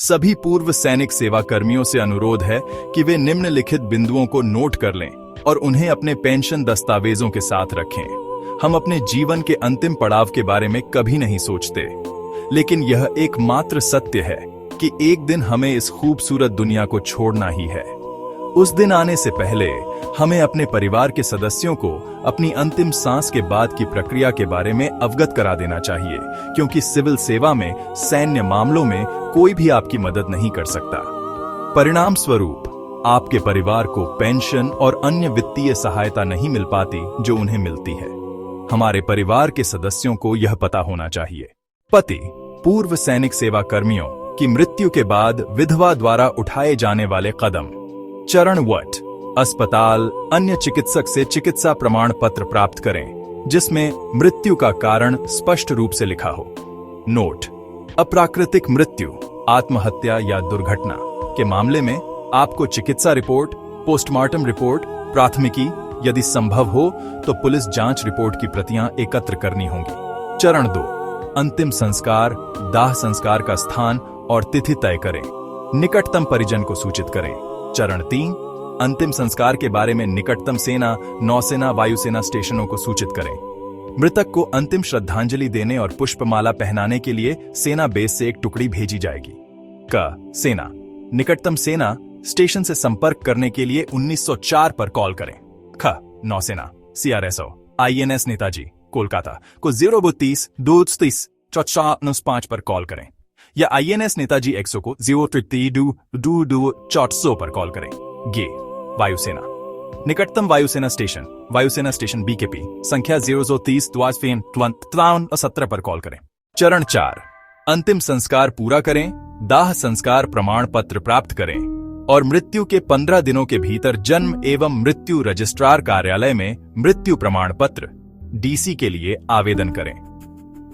सभी पूर्व सैनिक सेवा कर्मियों से अनुरोध है कि वे निम्नलिखित बिंदुओं को नोट कर लें और उन्हें अपने पेंशन दस्तावेजों के साथ रखें। हम अपने जीवन के अंतिम पड़ाव के बारे में कभी नहीं सोचते, लेकिन यह एकमात्र सत्य है कि एक दिन हमें इस खूबसूरत दुनिया को छोड़ना ही है। उस दिन आने से पहले हमें अपने परिवार के सदस्यों को अपनी अंतिम सांस के बाद की प्रक्रिया के बारे में अवगत करा देना चाहिए, क्योंकि सिविल सेवा में सैन्य मामलों में कोई भी आपकी मदद नहीं कर सकता। परिणाम स्वरूप आपके परिवार को पेंशन और अन्य वित्तीय सहायता नहीं मिल पाती जो उन्हें मिलती है। हमारे परिवार के सदस्यों को यह पता होना चाहिए। पति पूर्व सैनिक सेवा कर्मियों की मृत्यु के बाद विधवा द्वारा उठाए जाने वाले कदम। चरण 1, अस्पताल अन्य चिकित्सक से चिकित्सा प्रमाण पत्र प्राप्त करें जिसमें मृत्यु का कारण स्पष्ट रूप से लिखा हो। नोट: अप्राकृतिक मृत्यु, आत्महत्या या दुर्घटना के मामले में आपको चिकित्सा रिपोर्ट, पोस्टमार्टम रिपोर्ट, प्राथमिकी, यदि संभव हो तो पुलिस जांच रिपोर्ट की प्रतियां एकत्र करनी होंगी। चरण 2, अंतिम संस्कार, दाह संस्कार का स्थान और तिथि तय करें। निकटतम परिजन को सूचित करें। चरण 3, अंतिम संस्कार के बारे में निकटतम सेना, नौसेना, वायुसेना स्टेशनों को सूचित करें। मृतक को अंतिम श्रद्धांजलि देने और पुष्पमाला पहनाने के लिए सेना बेस से एक टुकड़ी भेजी जाएगी। क. सेना निकटतम सेना स्टेशन से संपर्क करने के लिए 1904 पर कॉल करें। ख. नौसेना CRSO INS नेताजी कोलकाता को 032 230 4495 पर कॉल करें, या INS नेताजी एक्सो को 032 पर कॉल करें। गे. वायुसेना निकटतम वायुसेना स्टेशन BKP संख्या 030 17 पर कॉल करें। चरण 4, अंतिम संस्कार पूरा करें, दाह संस्कार प्रमाण पत्र प्राप्त करें और मृत्यु के 15 दिनों के भीतर जन्म एवं मृत्यु रजिस्ट्रार कार्यालय में मृत्यु प्रमाण पत्र DC के लिए आवेदन करें।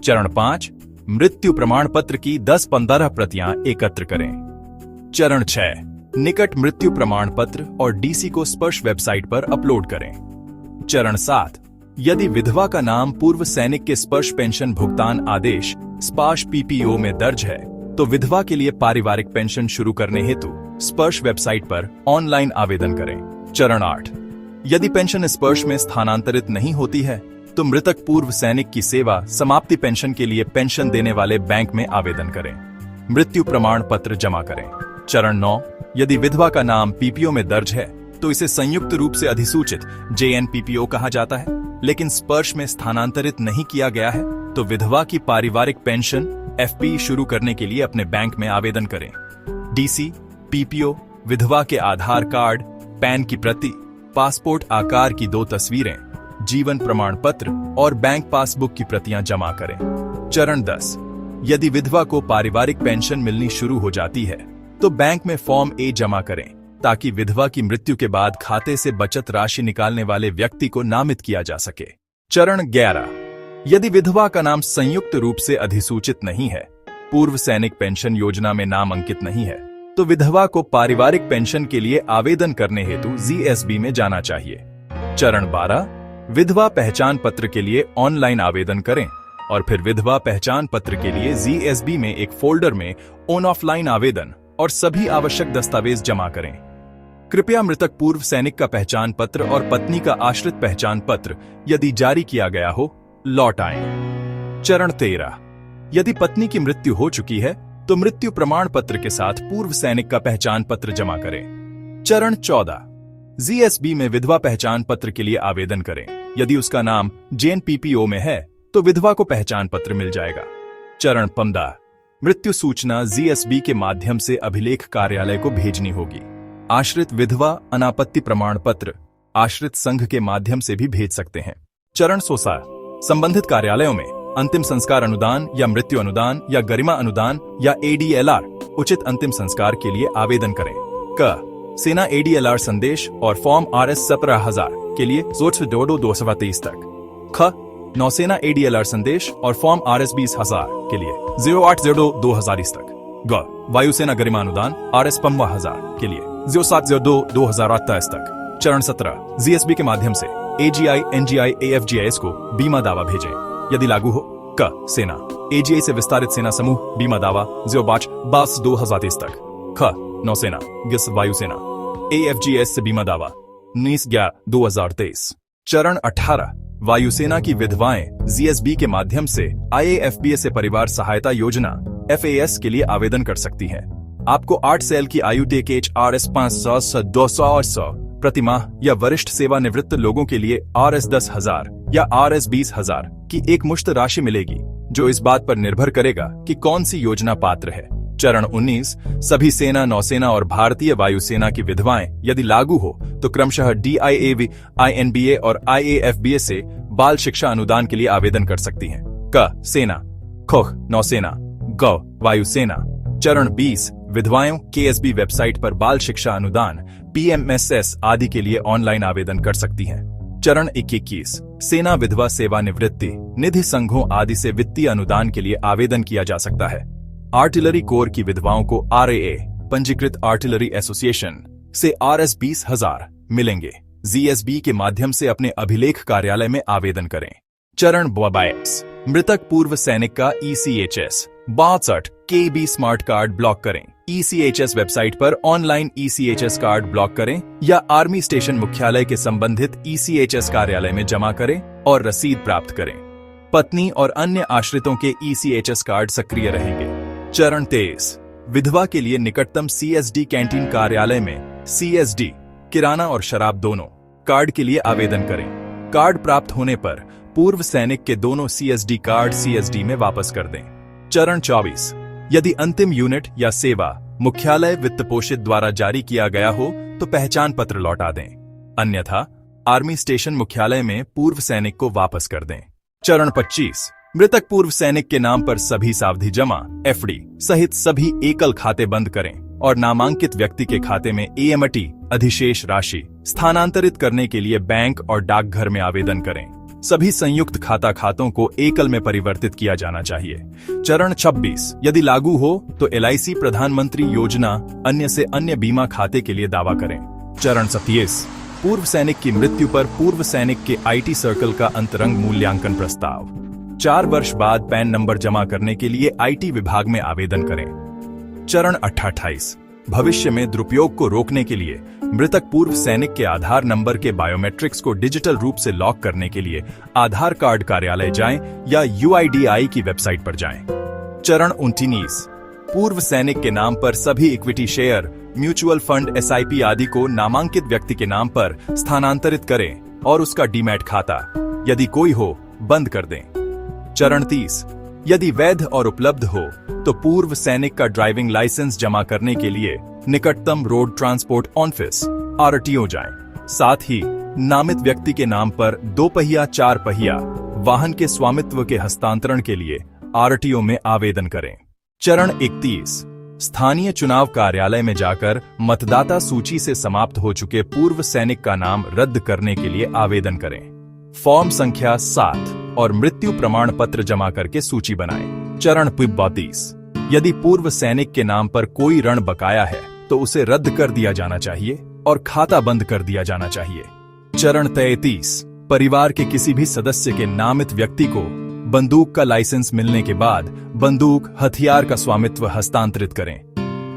चरण 5, मृत्यु प्रमाण पत्र की 10-15 प्रतियां एकत्र करें। चरण 6, निकट मृत्यु प्रमाण पत्र और DC को स्पर्श वेबसाइट पर अपलोड करें। चरण 7, यदि विधवा का नाम पूर्व सैनिक के स्पर्श पेंशन भुगतान आदेश स्पाश PPO में दर्ज है तो विधवा के लिए पारिवारिक पेंशन शुरू करने हेतु स्पर्श वेबसाइट पर ऑनलाइन आवेदन करें। चरण 8, यदि पेंशन स्पर्श में स्थानांतरित नहीं होती है तो मृतक पूर्व सैनिक की सेवा समाप्ति पेंशन के लिए पेंशन देने वाले बैंक में आवेदन करें। मृत्यु प्रमाण पत्र जमा करें। चरण 9, यदि विधवा का नाम PPO में दर्ज है तो इसे संयुक्त रूप से अधिसूचित JNPPO कहा जाता है, लेकिन स्पर्श में स्थानांतरित नहीं किया गया है तो विधवा की पारिवारिक पेंशन FP शुरू करने के लिए अपने बैंक में आवेदन करें। DC, PPO, विधवा के आधार कार्ड, पैन की प्रति, पासपोर्ट आकार की 2 तस्वीरें, जीवन प्रमाण पत्र और बैंक पासबुक की प्रतियां जमा करें। चरण 10, यदि विधवा को पारिवारिक पेंशन मिलनी शुरू हो जाती है तो बैंक में फॉर्म A जमा करें ताकि विधवा की मृत्यु के बाद खाते से बचत राशि निकालने वाले व्यक्ति को नामित किया जा सके। चरण 11, यदि विधवा का नाम संयुक्त रूप से अधिसूचित नहीं है, पूर्व सैनिक पेंशन योजना में नाम अंकित नहीं है, तो विधवा को पारिवारिक पेंशन के लिए आवेदन करने हेतु ZSB में जाना चाहिए। चरण 12, विधवा पहचान पत्र के लिए ऑनलाइन आवेदन करें और फिर विधवा पहचान पत्र के लिए ZSB में एक फोल्डर में ऑफलाइन आवेदन और सभी आवश्यक दस्तावेज जमा करें। कृपया मृतक पूर्व सैनिक का पहचान पत्र और पत्नी का आश्रित पहचान पत्र यदि जारी किया गया हो लौट आएं। चरण 13, यदि पत्नी की मृत्यु हो चुकी है तो मृत्यु प्रमाण पत्र के साथ पूर्व सैनिक का पहचान पत्र जमा करें। चरण 14, ZSB में विधवा पहचान पत्र के लिए आवेदन करें। यदि उसका नाम JNPPO में है तो विधवा को पहचान पत्र मिल जाएगा। चरण 15, मृत्यु सूचना ZSB के माध्यम से अभिलेख कार्यालय को भेजनी होगी। आश्रित विधवा अनापत्ति प्रमाण पत्र आश्रित संघ के माध्यम से भी भेज सकते हैं। चरण 16, संबंधित कार्यालयों में अंतिम संस्कार अनुदान या मृत्यु अनुदान या गरिमा अनुदान या ADLR उचित अंतिम संस्कार के लिए आवेदन करें। क. सेना ADLR संदेश और फॉर्म RS 17,000 के लिए 22223 तक। ख. नौसेना ADLR संदेश और फॉर्म RS 20,000 के लिए 0802-2020 तक। ग. वायुसेना गरिमा अनुदान RS 15,000 के लिए 0702-2028 तक। चरण 17, ZSB के माध्यम से AGI NGI AFGIS को बीमा दावा भेजें। यदि लागू हो क सेना AGI से विस्तारित सेना समूह बीमा दावा 05/22/2023 तक। ख नौसेना गिस वायुसेना AFGS से बीमा दावा 19/11/2023। चरण 18 वायुसेना की विधवाएं GSB के माध्यम से IAFBA से परिवार सहायता योजना FAS के लिए आवेदन कर सकती हैं। आपको 8 साल की आयु टेक RS 500 से 200 प्रति माह या वरिष्ठ सेवानिवृत्त लोगों के लिए RS 10,000 या RS 20,000 की एक मुश्त राशि मिलेगी, जो इस बात पर निर्भर करेगा कि कौन सी योजना पात्र है। चरण 19 सभी सेना, नौसेना और भारतीय वायुसेना की विधवाएं यदि लागू हो तो क्रमशः DIAV, INBA और IAFBA से बाल शिक्षा अनुदान के लिए आवेदन कर सकती हैं। क सेना, ख नौसेना, ग वायुसेना। चरण 20 विधवाएं KSB वेबसाइट पर बाल शिक्षा अनुदान PMSS आदि के लिए ऑनलाइन आवेदन कर सकती हैं। चरण 21 सेना विधवा सेवानिवृत्ति निधि संघों आदि से वित्तीय अनुदान के लिए आवेदन किया जा सकता है। आर्टिलरी कोर की विधवाओं को RAA पंजीकृत आर्टिलरी एसोसिएशन से RS 20,000 मिलेंगे। GSB के माध्यम से अपने अभिलेख कार्यालय में आवेदन करें। चरण 22 मृतक पूर्व सैनिक का ECHS 62 KB smart card block करें। ECHS वेबसाइट पर ऑनलाइन ECHS कार्ड ब्लॉक करें या आर्मी स्टेशन मुख्यालय के संबंधित ECHS कार्यालय में जमा करें और रसीद प्राप्त करें। पत्नी और अन्य आश्रितों के ECHS कार्ड सक्रिय रहेंगे। चरण 23 विधवा के लिए निकटतम CSD कैंटीन कार्यालय में CSD किराना और शराब दोनों कार्ड के लिए आवेदन करें। कार्ड प्राप्त होने पर पूर्व सैनिक के दोनों CSD कार्ड CSD में वापस कर दें। चरण 24 यदि अंतिम यूनिट या सेवा मुख्यालय वित्त पोषित द्वारा जारी किया गया हो तो पहचान पत्र लौटा दें, अन्यथा आर्मी स्टेशन मुख्यालय में पूर्व सैनिक को वापस कर दें। चरण 25 मृतक पूर्व सैनिक के नाम पर सभी सावधि जमा FD सहित सभी एकल खाते बंद करें और नामांकित व्यक्ति के खाते में AMT अधिशेष राशि स्थानांतरित करने के लिए बैंक और डाकघर में आवेदन करें। सभी संयुक्त खाता खातों को एकल में परिवर्तित किया जाना चाहिए। चरण 26 यदि लागू हो तो LIC प्रधानमंत्री योजना अन्य से अन्य बीमा खाते के लिए दावा करें। चरण 27 पूर्व सैनिक की मृत्यु पर पूर्व सैनिक के IT सर्कल का अंतरंग मूल्यांकन प्रस्ताव 4 वर्ष बाद पैन नंबर जमा करने के लिए IT विभाग में आवेदन करें। चरण 28 भविष्य में दुरुपयोग को रोकने के लिए मृतक पूर्व सैनिक के आधार नंबर के बायोमेट्रिक्स को डिजिटल रूप से लॉक करने के लिए आधार कार्ड कार्यालय जाएं या UIDAI की वेबसाइट पर जाएं। चरण 29 पूर्व सैनिक के नाम पर सभी equity share, mutual fund, SIP आदि को नामांकित व्यक्ति के नाम पर स्थानांतरित करें और उसका डीमैट खाता यदि कोई हो बंद कर दें। चरण 30 यदि वैध और उपलब्ध हो तो पूर्व सैनिक का ड्राइविंग लाइसेंस जमा करने के लिए निकटतम रोड ट्रांसपोर्ट ऑफिस RTO जाएं। साथ ही नामित व्यक्ति के नाम पर 2 पहिया 4 पहिया वाहन के स्वामित्व के हस्तांतरण के लिए RTO में आवेदन करें। चरण 31 स्थानीय चुनाव कार्यालय में जाकर मतदाता सूची से समाप्त हो चुके पूर्व सैनिक का नाम रद्द करने के लिए आवेदन करें। फॉर्म संख्या 7 और मृत्यु प्रमाण पत्र जमा करके सूची बनाएं। चरण 32 यदि पूर्व सैनिक के नाम पर कोई ऋण बकाया है तो उसे रद्द कर दिया जाना चाहिए और खाता बंद कर दिया जाना चाहिए। चरण 33 परिवार के किसी भी सदस्य के नामित व्यक्ति को बंदूक का लाइसेंस मिलने के बाद बंदूक हथियार का स्वामित्व हस्तांतरित करें।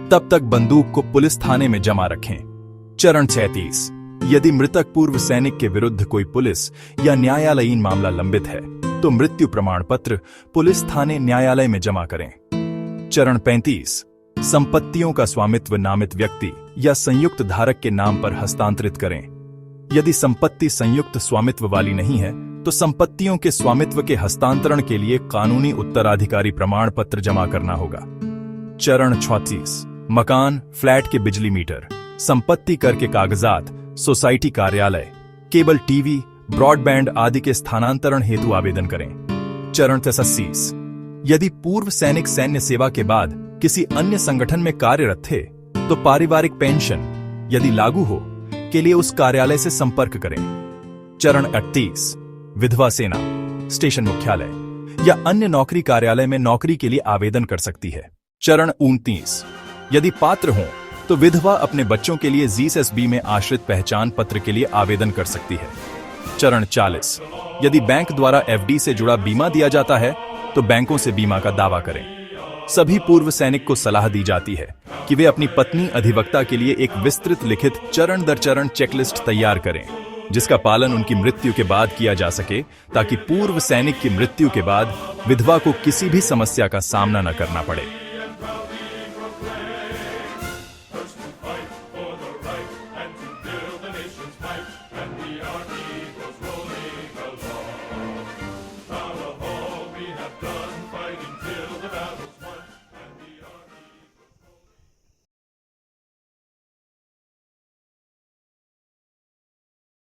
तब तक बंदूक को पुलिस थाने में जमा रखें। चरण 36 यदि मृतक पूर्व सैनिक के विरुद्ध कोई पुलिस या न्यायालयीन मामला लंबित है तो मृत्यु प्रमाण पत्र पुलिस थाने न्यायालय में जमा करें। चरण 35 संपत्तियों का स्वामित्व नामित व्यक्ति या संयुक्त धारक के नाम पर हस्तांतरित करें। यदि संपत्ति संयुक्त स्वामित्व वाली नहीं है तो संपत्तियों के स्वामित्व के हस्तांतरण के लिए कानूनी उत्तराधिकारी प्रमाण पत्र जमा करना होगा। चरण 36 मकान, फ्लैट के बिजली मीटर, संपत्ति कर के कागजात, सोसाइटी कार्यालय, केबल टीवी, ब्रॉडबैंड आदि के स्थानांतरण हेतु आवेदन करें। चरण 33 यदि पूर्व सैनिक सैन्य सेवा के बाद किसी अन्य संगठन में कार्यरत थे तो पारिवारिक पेंशन यदि लागू हो के लिए उस कार्यालय से संपर्क करें। चरण 38 विधवा सेना स्टेशन मुख्यालय या अन्य नौकरी कार्यालय में नौकरी के लिए आवेदन कर सकती है। चरण 29 यदि पात्र हों तो विधवा अपने बच्चों के लिए GSB में आश्रित पहचान पत्र के लिए आवेदन कर सकती है। चरण 40 यदि बैंक द्वारा FD से जुड़ा बीमा दिया जाता है तो बैंकों से बीमा का दावा करें। सभी पूर्व सैनिक को सलाह दी जाती है कि वे अपनी पत्नी अधिवक्ता के लिए एक विस्तृत लिखित चरण दर चरण चेकलिस्ट तैयार करें, जिसका पालन उनकी मृत्यु के बाद किया जा सके, ताकि पूर्व सैनिक की मृत्यु के बाद विधवा को किसी भी समस्या का सामना न करना पड़े।